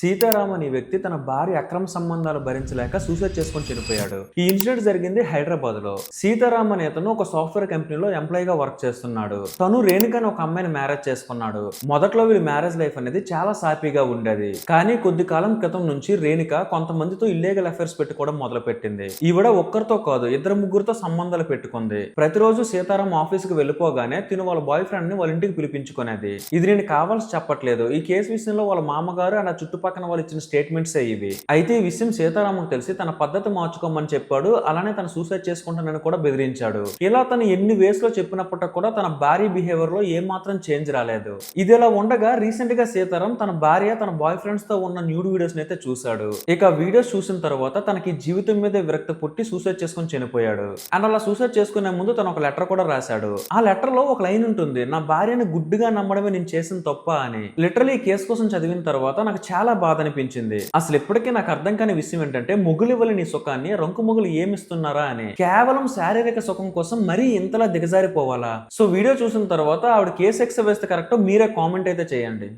సీతారాం అనే వ్యక్తి తన భార్య అక్రమ సంబంధాలు భరించలేక సూసైడ్ చేసుకొని చనిపోయాడు. ఈ ఇన్సిడెంట్ జరిగింది హైదరాబాద్ లో. సీతారాం అనే అతను ఒక సాఫ్ట్వేర్ కంపెనీలో ఎంప్లాయ్ గా వర్క్ చేస్తున్నాడు. తను రేణుక ఒక అమ్మాయిని మ్యారేజ్ చేసుకున్నాడు. మొదట్లో వీళ్ళ మ్యారేజ్ లైఫ్ అనేది చాలా సాఫీగా ఉండేది. కానీ కొద్ది కాలం క్రితం నుంచి రేణుక కొంతమందితో ఇల్లీగల్ అఫైర్స్ పెట్టుకోవడం మొదలు పెట్టింది. ఈవిడ ఒక్కరితో కాదు, ఇద్దరు ముగ్గురితో సంబంధాలు పెట్టుకుంది. ప్రతిరోజు సీతారాం ఆఫీస్ కి వెళ్ళిపోగానే తిను వాళ్ళ బాయ్ ఫ్రెండ్ ని వాళ్ళ ఇంటికి పిలిపించుకునేది. ఇది నేను కావాల్సి చెప్పట్లేదు. ఈ కేసు విషయంలో వాళ్ళ మామగారు అండ్ చుట్టుపక్కల వాళ్ళు ఇచ్చిన స్టేట్మెంట్స్ ఇవి. అయితే ఈ విషయం సీతారాముకు తెలిసి తన పద్ధతి మార్చుకోమని చెప్పాడు. అలానే తను సూసైడ్ చేసుకుంటానని కూడా బెదిరించాడు. ఇలా తను ఎన్ని వేస్ లో చెప్పినప్పటికీ కూడా తన భార్య బిహేవియర్ లో ఏ మాత్రం చేంజ్ రాలేదు. ఇది ఇలా ఉండగా రీసెంట్ గా సీతారాం తన భార్య తన బాయ్ ఫ్రెండ్స్ తో ఉన్న న్యూడ్ వీడియోస్ అయితే చూశాడు. ఇక వీడియోస్ చూసిన తర్వాత తనకి జీవితం మీద విరక్తి పుట్టి సూసైడ్ చేసుకుని చనిపోయాడు. అండ్ అలా సూసైడ్ చేసుకునే ముందు తను ఒక లెటర్ కూడా రాశాడు. ఆ లెటర్ లో ఒక లైన్ ఉంటుంది, నా భార్యని గుడ్డుగా నమ్మడమే నేను చేసిన తప్ప అని. లిటరలీ ఈ కేసు కోసం చదివిన తర్వాత నాకు చాలా బాధ అనిపించింది. అసలు ఇప్పటికీ నాకు అర్థం కాని విషయం ఏంటంటే, మొగులివ్వని నీ సుఖాన్ని రంకు మొగులు ఏమిస్తున్నారా అని. కేవలం శారీరక సుఖం కోసం మరీ ఇంతలా దిగజారిపోవాలా? సో వీడియో చూసిన తర్వాత ఆవిడ కేసు ఎక్స్ వేస్తే కరెక్ట్ మీరే కామెంట్ అయితే చేయండి.